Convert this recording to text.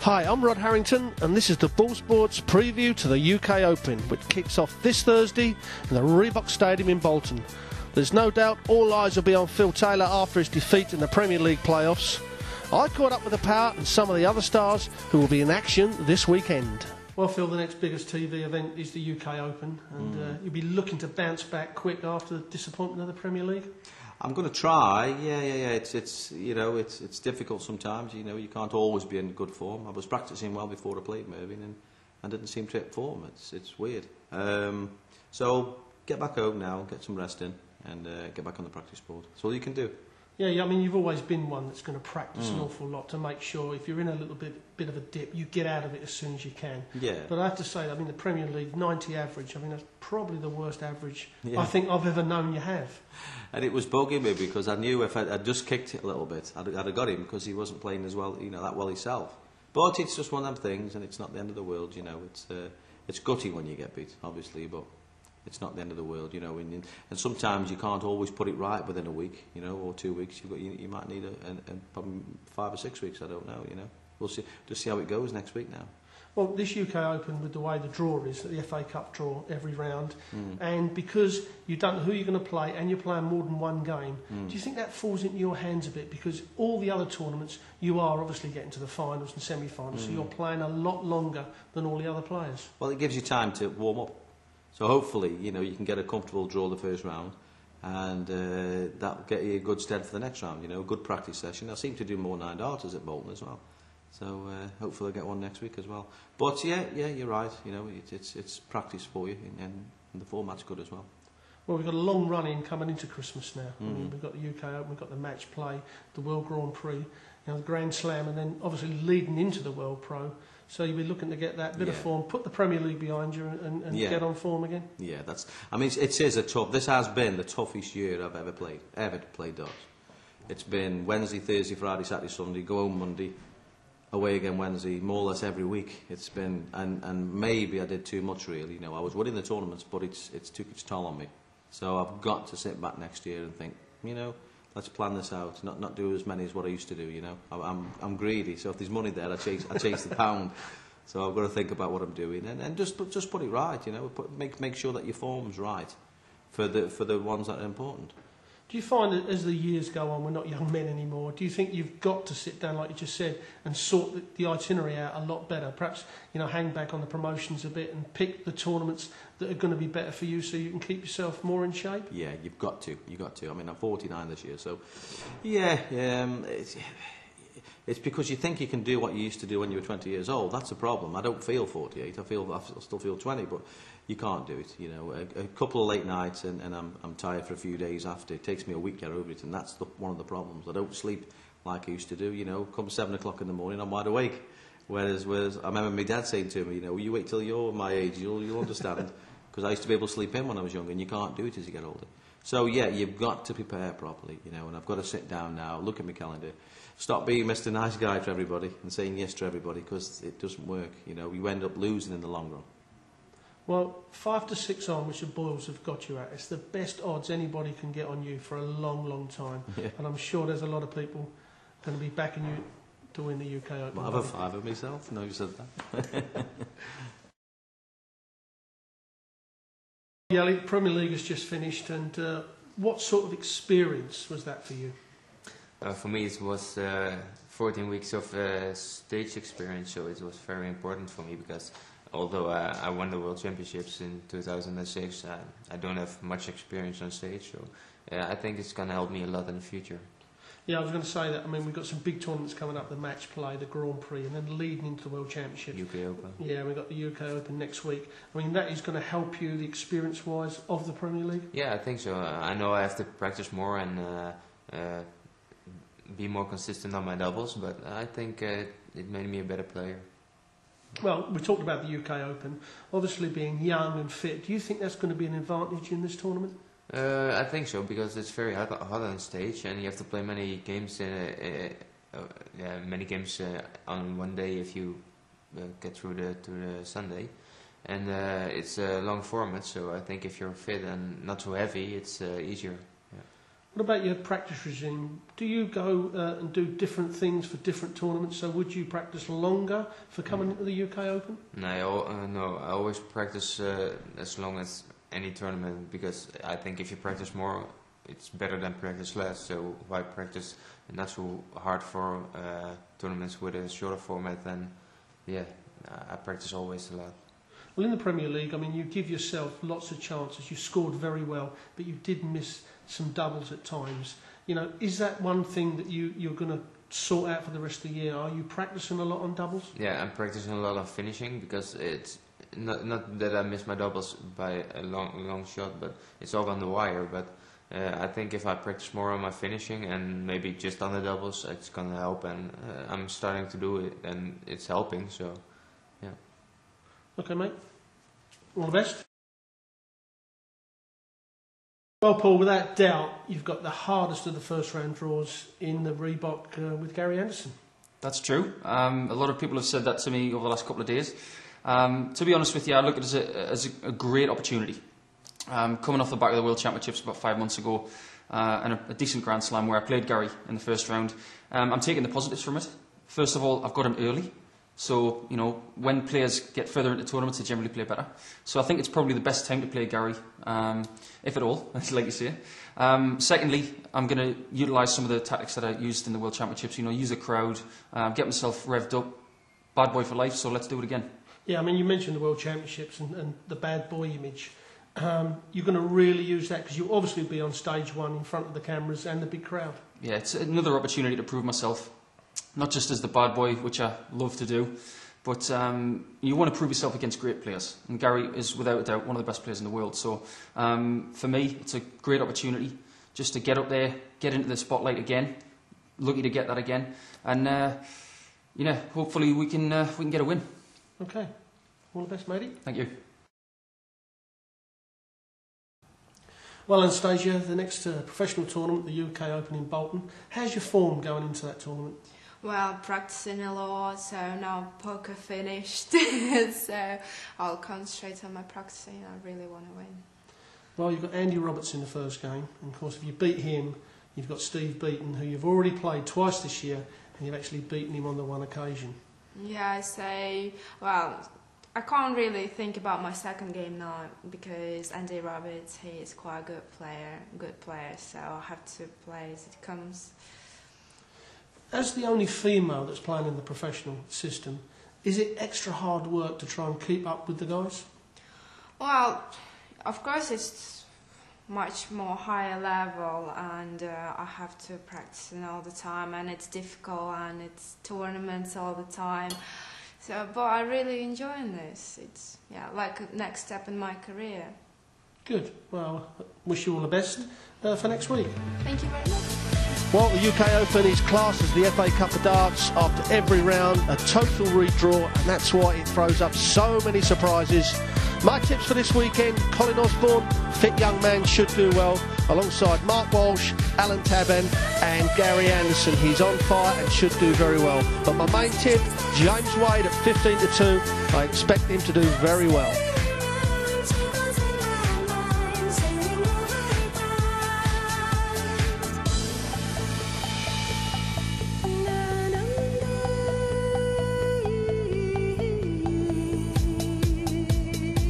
Hi, I'm Rod Harrington, and this is the BoyleSports preview to the UK Open, which kicks off this Thursday in the Reebok Stadium in Bolton. There's no doubt all eyes will be on Phil Taylor after his defeat in the Premier League playoffs. I caught up with the power and some of the other stars who will be in action this weekend. Well, Phil, the next biggest TV event is the UK Open, and you'll be looking to bounce back quick after the disappointment of the Premier League. I'm going to try. Yeah. It's you know it's difficult sometimes. You know, you can't always be in good form. I was practicing well before I played Mervyn, and I didn't seem to hit form. It's weird. So get back home now, get some rest in, and get back on the practice board. That's all you can do. Yeah, I mean, you've always been one that's going to practice an awful lot to make sure if you're in a little bit of a dip, you get out of it as soon as you can. Yeah. But I have to say, I mean, the Premier League 90 average, I mean, that's probably the worst average I think I've ever known you have. And it was bugging me because I knew if I'd just kicked it a little bit, I'd have got him because he wasn't playing as well, that well himself. But it's just one of them things, and it's not the end of the world, It's gutty when you get beat, obviously, but it's not the end of the world, And sometimes you can't always put it right within a week, or 2 weeks. You might need probably 5 or 6 weeks. I don't know, We'll see. Just see how it goes next week now. Well, this UK Open, with the way the draw is, the FA Cup draw every round, and because you don't know who you're going to play and you're playing more than one game, do you think that falls into your hands a bit? Because all the other tournaments, you are obviously getting to the finals and semi-finals, so you're playing a lot longer than all the other players. Well, it gives you time to warm up. So hopefully, you can get a comfortable draw the first round, and that'll get you a good stead for the next round. A good practice session. I seem to do more 9-darters at Bolton as well, so hopefully I'll get one next week as well. But yeah, you're right. It's practice for you, and the format's good as well. Well, we've got a long run in coming into Christmas now. I mean, we've got the UK Open, we've got the match play, the World Grand Prix, the Grand Slam, and then obviously leading into the World Pro. So you'll be looking to get that bit of form, put the Premier League behind you, and get on form again. Yeah, it is a tough. This has been the toughest year I've ever played darts. It's been Wednesday, Thursday, Friday, Saturday, Sunday, go home Monday, away again Wednesday, more or less every week. It's been, and maybe I did too much really. I was winning the tournaments, but it's took its toll on me. So I've got to sit back next year and think, let's plan this out. Not do as many as what I used to do. I'm greedy, so if there's money there, I chase the pound. So I've got to think about what I'm doing and just put it right. Make sure that your form's right for the ones that are important. Do you find that as the years go on, we're not young men anymore? Do you think you've got to sit down, like you just said, and sort the itinerary out a lot better? Perhaps hang back on the promotions a bit and pick the tournaments that are going to be better for you, so you can keep yourself more in shape. Yeah, you've got to. I mean, I'm 49 this year, so yeah. It's because you think you can do what you used to do when you were 20 years old. That's a problem. I don't feel 48. I still feel 20, but you can't do it. A couple of late nights and I'm tired for a few days after. It takes me a week to get over it, and that's one of the problems. I don't sleep like I used to do. Come 7 o'clock in the morning, I'm wide awake. Whereas I remember my dad saying to me, you wait till you're my age, you'll understand. Because I used to be able to sleep in when I was younger, and you can't do it as you get older. So yeah, you've got to prepare properly, and I've got to sit down now, look at my calendar, stop being Mr. Nice Guy to everybody and saying yes to everybody, because it doesn't work. You end up losing in the long run. Well, 5 to 6 on, which the Boyles have got you at, it's the best odds anybody can get on you for a long, long time. Yeah. And I'm sure there's a lot of people going to be backing you to win the UK Open. I'll have a 5 of myself. No, you said that. Yeah, the Premier League has just finished, and what sort of experience was that for you? For me, it was 14 weeks of stage experience, so it was very important for me because although I won the World Championships in 2006, I don't have much experience on stage, so I think it's going to help me a lot in the future. Yeah, I was going to say that. I mean, we've got some big tournaments coming up, the match play, the Grand Prix, and then leading into the World Championships. UK Open. Yeah, we've got the UK Open next week. I mean, that is going to help you, the experience-wise, of the Premier League? Yeah, I think so. I know I have to practice more and be more consistent on my doubles, but I think it made me a better player. Well, we talked about the UK Open. Obviously, being young and fit, do you think that's going to be an advantage in this tournament? I think so, because it's very hot on stage, and you have to play many games. Many games on one day if you get through to the Sunday, and it's a long format. So I think if you're fit and not too heavy, it's easier. Yeah. What about your practice regime? Do you go and do different things for different tournaments? So would you practice longer for coming into the UK Open? No, I always practice as long as any tournament, because I think if you practice more, it's better than practice less. So if I practice not so hard for tournaments with a shorter format, then yeah, I practice always a lot. Well, in the Premier League, I mean, you give yourself lots of chances. You scored very well, but you did miss some doubles at times. You know, is that one thing that you're going to sort out for the rest of the year? Are you practicing a lot on doubles? Yeah, I'm practicing a lot on finishing, because it's not that I miss my doubles by a long shot, but it's all on the wire. But I think if I practice more on my finishing and maybe just on the doubles, it's going to help, and I'm starting to do it, and it's helping, so yeah. Okay, mate. All the best. Well, Paul, without doubt, you've got the hardest of the first round draws in the Reebok with Gary Anderson. That's true. A lot of people have said that to me over the last couple of days. To be honest with you, I look at it as a great opportunity. Coming off the back of the World Championships about 5 months ago, and a decent Grand Slam where I played Gary in the first round, I'm taking the positives from it. First of all, I've got him early. So, you know, when players get further into tournaments, they generally play better. So I think it's probably the best time to play Gary, if at all, like you say. Secondly, I'm going to utilise some of the tactics that I used in the World Championships. You know, use a crowd, get myself revved up. Bad boy for life, so let's do it again. Yeah, I mean, you mentioned the World Championships and the bad boy image. You're going to really use that because you'll obviously be on stage one in front of the cameras and the big crowd. Yeah, it's another opportunity to prove myself. Not just as the bad boy, which I love to do, but you want to prove yourself against great players. And Gary is, without a doubt, one of the best players in the world. So for me, it's a great opportunity just to get up there, get into the spotlight again. Lucky to get that again. And, you know, hopefully we can get a win. Okay. All the best, matey. Thank you. Well, Anastasia, the next professional tournament, the UK Open in Bolton. How's your form going into that tournament? Well, practicing a lot, so now poker finished, so I'll concentrate on my practicing. I really want to win. Well, you've got Andy Roberts in the first game, and of course if you beat him, you've got Steve Beaton, who you've already played twice this year, and you've actually beaten him on the one occasion. Yeah, well, I can't really think about my second game now, because Andy Roberts, he is quite a good player, so I'll have to play as it comes. As the only female that's playing in the professional system, is it extra hard work to try and keep up with the guys? Well, of course it's much more higher level, and I have to practice all the time, and it's difficult, and it's tournaments all the time. So, but I really enjoy this. It's like a next step in my career. Good. Well, wish you all the best for next week. Thank you very much. Well, the UK Open is classed as the FA Cup of Darts. After every round, a total redraw, and that's why it throws up so many surprises. My tips for this weekend: Colin Osborne, fit young man, should do well, alongside Mark Walsh, Alan Taban and Gary Anderson. He's on fire and should do very well. But my main tip, James Wade at 15-2. I expect him to do very well.